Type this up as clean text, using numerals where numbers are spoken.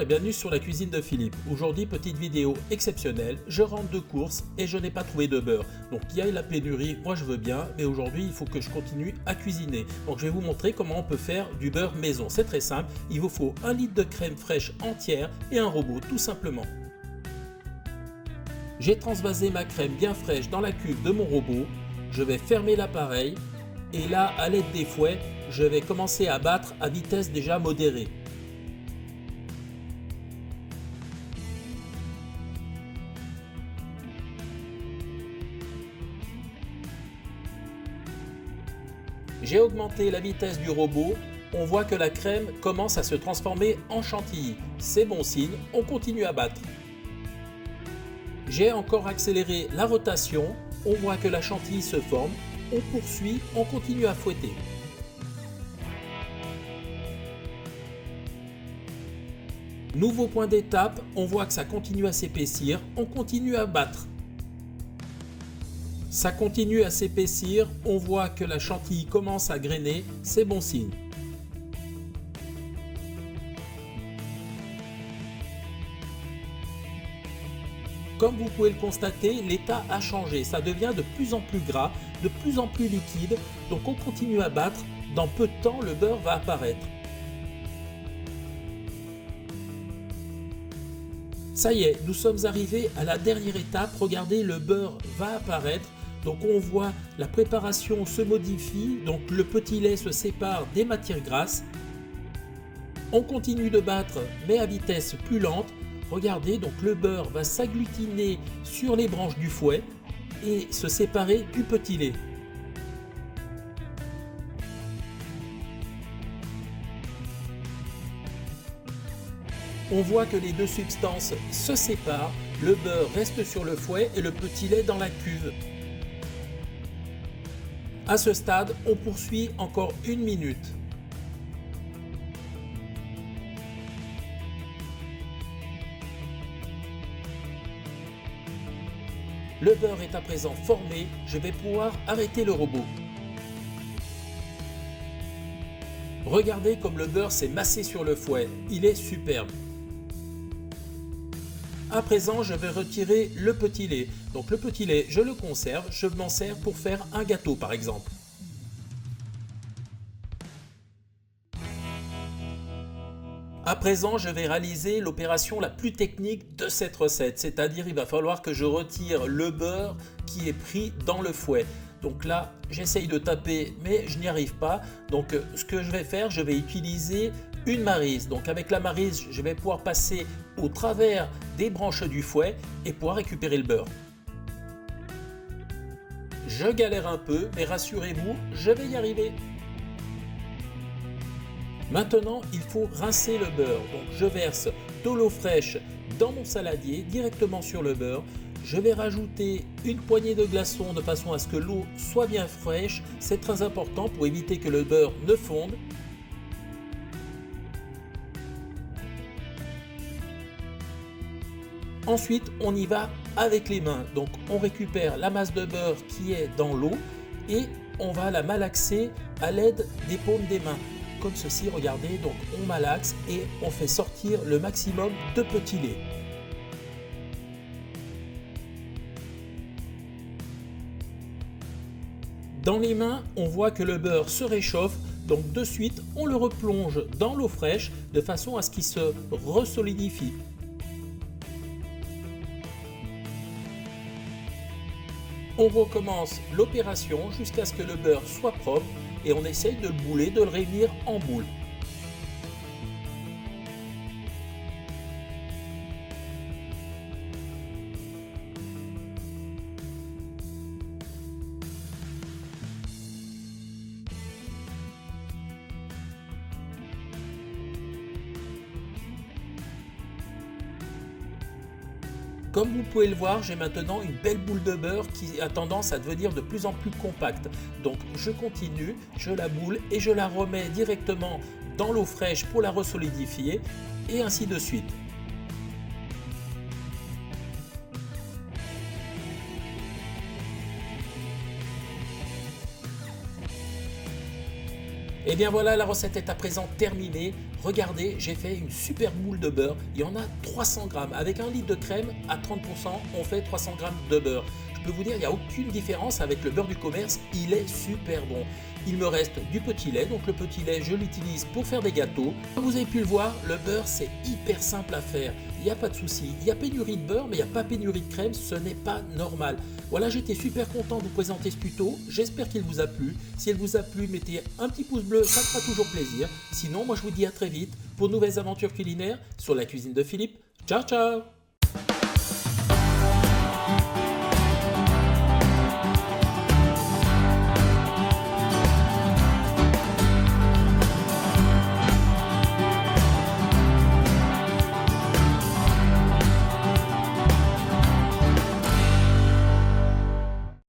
et bienvenue sur la cuisine de Philippe. Aujourd'hui, petite vidéo exceptionnelle, je rentre de course et je n'ai pas trouvé de beurre. Donc il y a la pénurie, moi je veux bien, mais aujourd'hui il faut que je continue à cuisiner. Donc je vais vous montrer comment on peut faire du beurre maison. C'est très simple, il vous faut 1 litre de crème fraîche entière et un robot tout simplement. J'ai transvasé ma crème bien fraîche dans la cuve de mon robot, je vais fermer l'appareil et là à l'aide des fouets, je vais commencer à battre à vitesse déjà modérée. J'ai augmenté la vitesse du robot, on voit que la crème commence à se transformer en chantilly. C'est bon signe, on continue à battre. J'ai encore accéléré la rotation, on voit que la chantilly se forme, on poursuit, on continue à fouetter. Nouveau point d'étape, on voit que ça continue à s'épaissir, on continue à battre. Ça continue à s'épaissir, on voit que la chantilly commence à grainer, c'est bon signe. Comme vous pouvez le constater, l'état a changé, ça devient de plus en plus gras, de plus en plus liquide, donc on continue à battre, dans peu de temps le beurre va apparaître. Ça y est, nous sommes arrivés à la dernière étape, regardez le beurre va apparaître. Donc on voit la préparation se modifie, donc le petit lait se sépare des matières grasses. On continue de battre mais à vitesse plus lente. Regardez, donc le beurre va s'agglutiner sur les branches du fouet et se séparer du petit lait. On voit que les deux substances se séparent, le beurre reste sur le fouet et le petit lait dans la cuve. À ce stade, on poursuit encore 1 minute. Le beurre est à présent formé, je vais pouvoir arrêter le robot. Regardez comme le beurre s'est massé sur le fouet, il est superbe. À présent, je vais retirer le petit lait. Donc le petit lait, je le conserve, je m'en sers pour faire un gâteau par exemple. À présent, je vais réaliser l'opération la plus technique de cette recette, c'est-à-dire il va falloir que je retire le beurre qui est pris dans le fouet. Donc là, j'essaye de taper, mais je n'y arrive pas. Donc ce que je vais faire, je vais utiliser une maryse. Donc avec la maryse, je vais pouvoir passer au travers des branches du fouet et pouvoir récupérer le beurre. Je galère un peu, mais rassurez-vous, je vais y arriver. Maintenant, il faut rincer le beurre. Donc je verse de l'eau fraîche dans mon saladier, directement sur le beurre. Je vais rajouter une poignée de glaçons de façon à ce que l'eau soit bien fraîche. C'est très important pour éviter que le beurre ne fonde. Ensuite, on y va avec les mains. Donc on récupère la masse de beurre qui est dans l'eau et on va la malaxer à l'aide des paumes des mains. Comme ceci, regardez, donc on malaxe et on fait sortir le maximum de petit lait. Dans les mains, on voit que le beurre se réchauffe, donc de suite, on le replonge dans l'eau fraîche de façon à ce qu'il se resolidifie. On recommence l'opération jusqu'à ce que le beurre soit propre et on essaye de le bouler, de le réunir en boule. Comme vous pouvez le voir, j'ai maintenant une belle boule de beurre qui a tendance à devenir de plus en plus compacte. Donc je continue, je la boule et je la remets directement dans l'eau fraîche pour la resolidifier et ainsi de suite. Et bien voilà, la recette est à présent terminée. Regardez, j'ai fait une super boule de beurre. Il y en a 300 grammes. Avec 1 litre de crème, à 30%, on fait 300 grammes de beurre. Je peux vous dire, il n'y a aucune différence avec le beurre du commerce. Il est super bon. Il me reste du petit lait. Donc le petit lait, je l'utilise pour faire des gâteaux. Comme vous avez pu le voir, le beurre, c'est hyper simple à faire. Il n'y a pas de souci. Il y a pénurie de beurre, mais il n'y a pas pénurie de crème. Ce n'est pas normal. Voilà, j'étais super content de vous présenter ce tuto. J'espère qu'il vous a plu. Si elle vous a plu, mettez un petit pouce bleu, ça me fera toujours plaisir. Sinon, moi je vous dis à très vite pour de nouvelles aventures culinaires sur la cuisine de Philippe. Ciao, ciao!